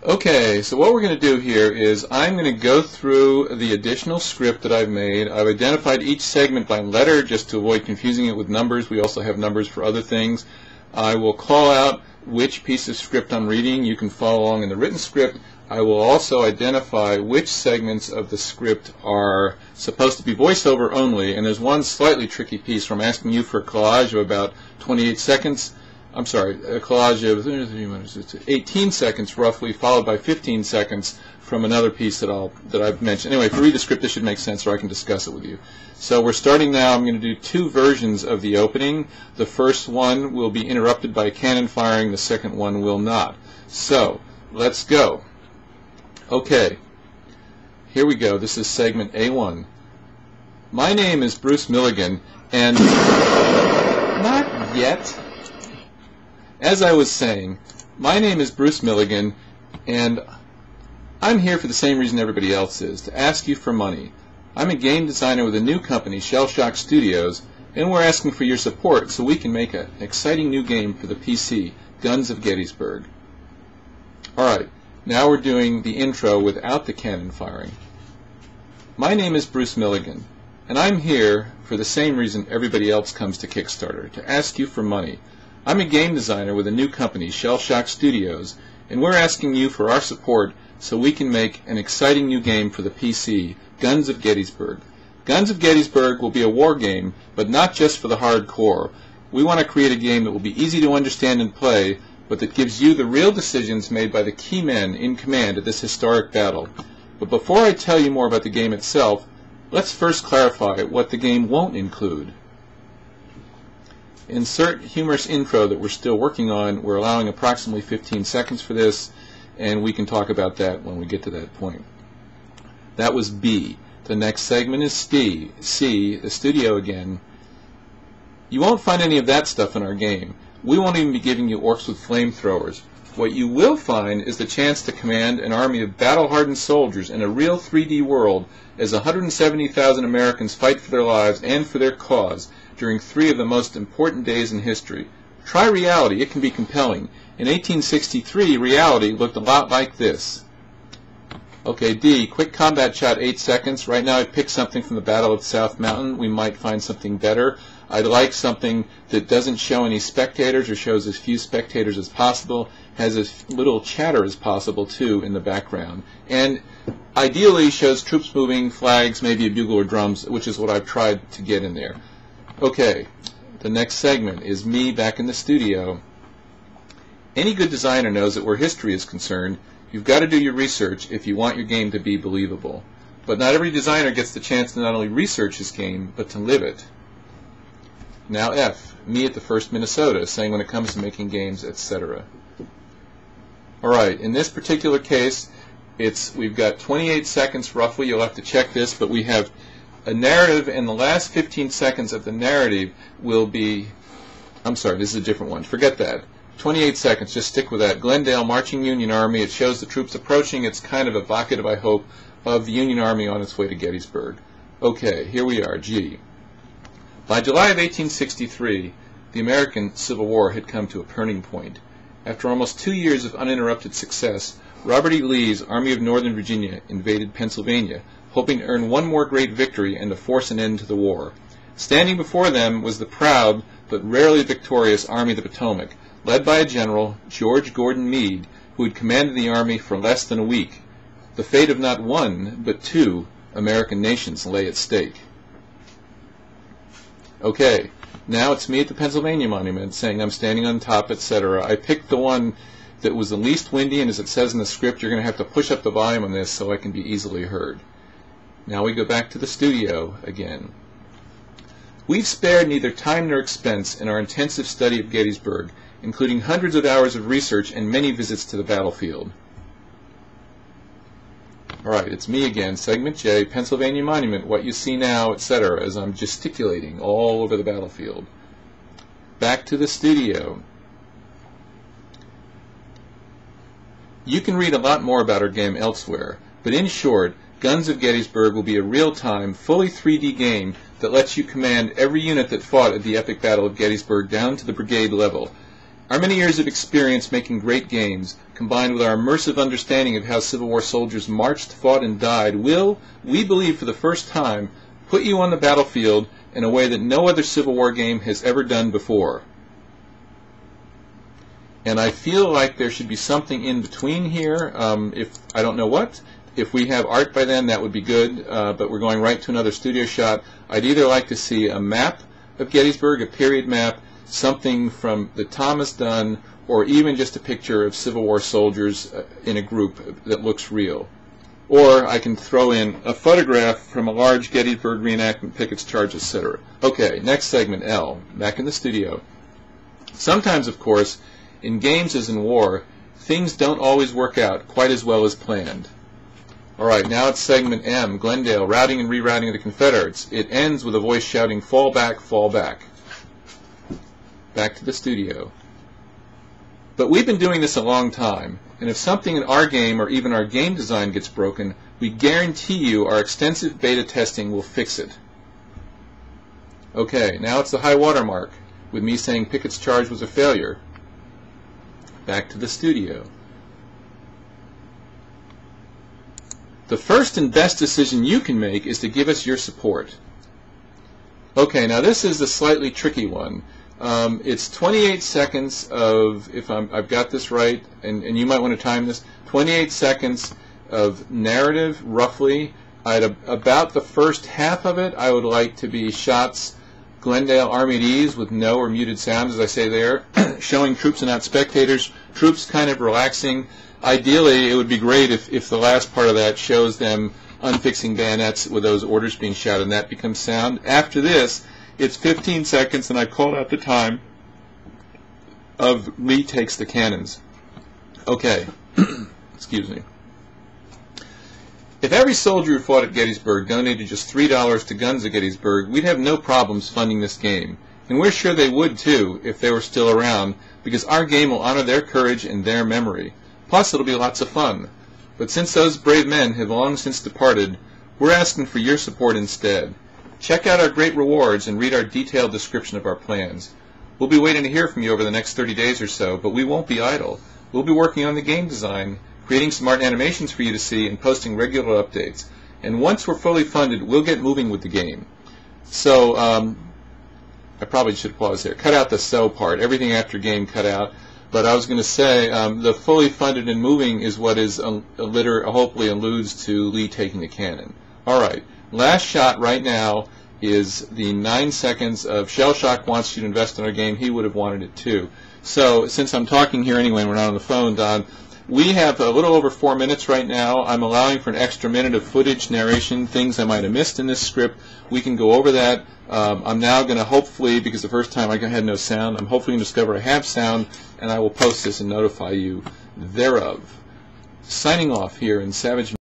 Okay, so what we're going to do here is I'm going to go through the additional script that I've made. I've identified each segment by letter just to avoid confusing it with numbers. We also have numbers for other things. I will call out which piece of script I'm reading. You can follow along in the written script. I will also identify which segments of the script are supposed to be voiceover only, and there's one slightly tricky piece where I'm asking you for a collage of about 28 seconds. I'm sorry, a collage of 18 seconds roughly, followed by 15 seconds from another piece that I've mentioned. Anyway, if you read the script, this should make sense, or I can discuss it with you. So we're starting now. I'm going to do two versions of the opening. The first one will be interrupted by cannon firing. The second one will not. So let's go. Okay, here we go. This is segment A1. My name is Bruce Milligan, and not yet. As I was saying, my name is Bruce Milligan, and I'm here for the same reason everybody else is, to ask you for money. I'm a game designer with a new company, Shell Shock Studios, and we're asking for your support so we can make an exciting new game for the PC, Guns of Gettysburg. Alright, now we're doing the intro without the cannon firing. My name is Bruce Milligan, and I'm here for the same reason everybody else comes to Kickstarter, to ask you for money. I'm a game designer with a new company, Shell Shock Studios, and we're asking you for our support so we can make an exciting new game for the PC, Guns of Gettysburg. Guns of Gettysburg will be a war game, but not just for the hardcore. We want to create a game that will be easy to understand and play, but that gives you the real decisions made by the key men in command at this historic battle. But before I tell you more about the game itself, let's first clarify what the game won't include. Insert humorous intro that we're still working on. We're allowing approximately 15 seconds for this, and we can talk about that when we get to that point. That was B. The next segment is C, the studio again. You won't find any of that stuff in our game. We won't even be giving you orcs with flamethrowers. What you will find is the chance to command an army of battle-hardened soldiers in a real 3D world as 170,000 Americans fight for their lives and for their cause during three of the most important days in history. Try reality. It can be compelling. In 1863, reality looked a lot like this. Okay, D, quick combat shot, 8 seconds. Right now I picked something from the Battle of South Mountain. We might find something better. I'd like something that doesn't show any spectators or shows as few spectators as possible, has as little chatter as possible, too, in the background. And ideally shows troops moving, flags, maybe a bugle or drums, which is what I've tried to get in there. Okay, the next segment is me back in the studio. Any good designer knows that where history is concerned, you've got to do your research if you want your game to be believable. But not every designer gets the chance to not only research his game, but to live it. Now F, me at the First Minnesota, saying when it comes to making games, etc. Alright, in this particular case, we've got 28 seconds roughly. You'll have to check this, but we have a narrative, and the last 15 seconds of the narrative will be, I'm sorry, this is a different one. Forget that. 28 seconds, just stick with that. Glendale marching Union Army. It shows the troops approaching. It's kind of evocative, I hope, of the Union Army on its way to Gettysburg. Okay, here we are, G. By July of 1863, the American Civil War had come to a turning point. After almost 2 years of uninterrupted success, Robert E. Lee's Army of Northern Virginia invaded Pennsylvania, hoping to earn one more great victory and to force an end to the war. Standing before them was the proud but rarely victorious Army of the Potomac, led by a general, George Gordon Meade, who had commanded the army for less than a week. The fate of not one, but two American nations lay at stake. Okay, now it's me at the Pennsylvania Monument, saying I'm standing on top, etc. I picked the one that was the least windy, and as it says in the script, you're going to have to push up the volume on this so I can be easily heard. Now we go back to the studio again. We've spared neither time nor expense in our intensive study of Gettysburg, including hundreds of hours of research and many visits to the battlefield. Alright, it's me again, segment J, Pennsylvania Monument, what you see now, etc., as I'm gesticulating all over the battlefield. Back to the studio. You can read a lot more about our game elsewhere, but in short, Guns of Gettysburg will be a real-time, fully 3D game that lets you command every unit that fought at the epic Battle of Gettysburg down to the brigade level. Our many years of experience making great games, combined with our immersive understanding of how Civil War soldiers marched, fought, and died, will, we believe for the first time, put you on the battlefield in a way that no other Civil War game has ever done before. And I feel like there should be something in between here. If I don't know what. If we have art by then, that would be good, but we're going right to another studio shot. I'd either like to see a map of Gettysburg, a period map, something from that Tom has done, or even just a picture of Civil War soldiers in a group that looks real. Or I can throw in a photograph from a large Gettysburg reenactment, Pickett's charge, etc. Okay, next segment, L, back in the studio. Sometimes, of course, in games as in war, things don't always work out quite as well as planned. All right, now it's segment M, Glendale, routing and rerouting of the Confederates. It ends with a voice shouting, "Fall back, fall back." Back to the studio. But we've been doing this a long time, and if something in our game or even our game design gets broken, we guarantee you our extensive beta testing will fix it. Okay, now it's the high water mark, with me saying Pickett's charge was a failure. Back to the studio. The first and best decision you can make is to give us your support. Okay, now this is a slightly tricky one. It's 28 seconds of, if I've got this right, and you might want to time this, 28 seconds of narrative, roughly. About the first half of it, I would like to be shots, Glendale Army at ease with no or muted sound, as I say there, showing troops and not spectators, troops kind of relaxing. Ideally, it would be great if the last part of that shows them unfixing bayonets with those orders being shouted, and that becomes sound. After this, it's 15 seconds, and I called out the time of Lee takes the cannons. Okay, excuse me. If every soldier who fought at Gettysburg donated just $3 to Guns at Gettysburg, we'd have no problems funding this game. And we're sure they would, too, if they were still around, because our game will honor their courage and their memory. Plus, it'll be lots of fun. But since those brave men have long since departed, we're asking for your support instead. Check out our great rewards and read our detailed description of our plans. We'll be waiting to hear from you over the next 30 days or so, but we won't be idle. We'll be working on the game design, creating smart animations for you to see, and posting regular updates. And once we're fully funded, we'll get moving with the game. So, I probably should pause there. Cut out the "so" part. Everything after game cut out. But I was going to say, the fully funded and moving is what is hopefully alludes to Lee taking the cannon. All right. Last shot right now is the 9 seconds of Shell Shock wants you to invest in our game. He would have wanted it too. So since I'm talking here anyway and we're not on the phone, Don, we have a little over 4 minutes right now. I'm allowing for an extra minute of footage, narration, things I might have missed in this script. We can go over that. I'm now going to hopefully, because the first time I had no sound, I'm hopefully going to discover I have sound, and I will post this and notify you thereof. Signing off here in Savage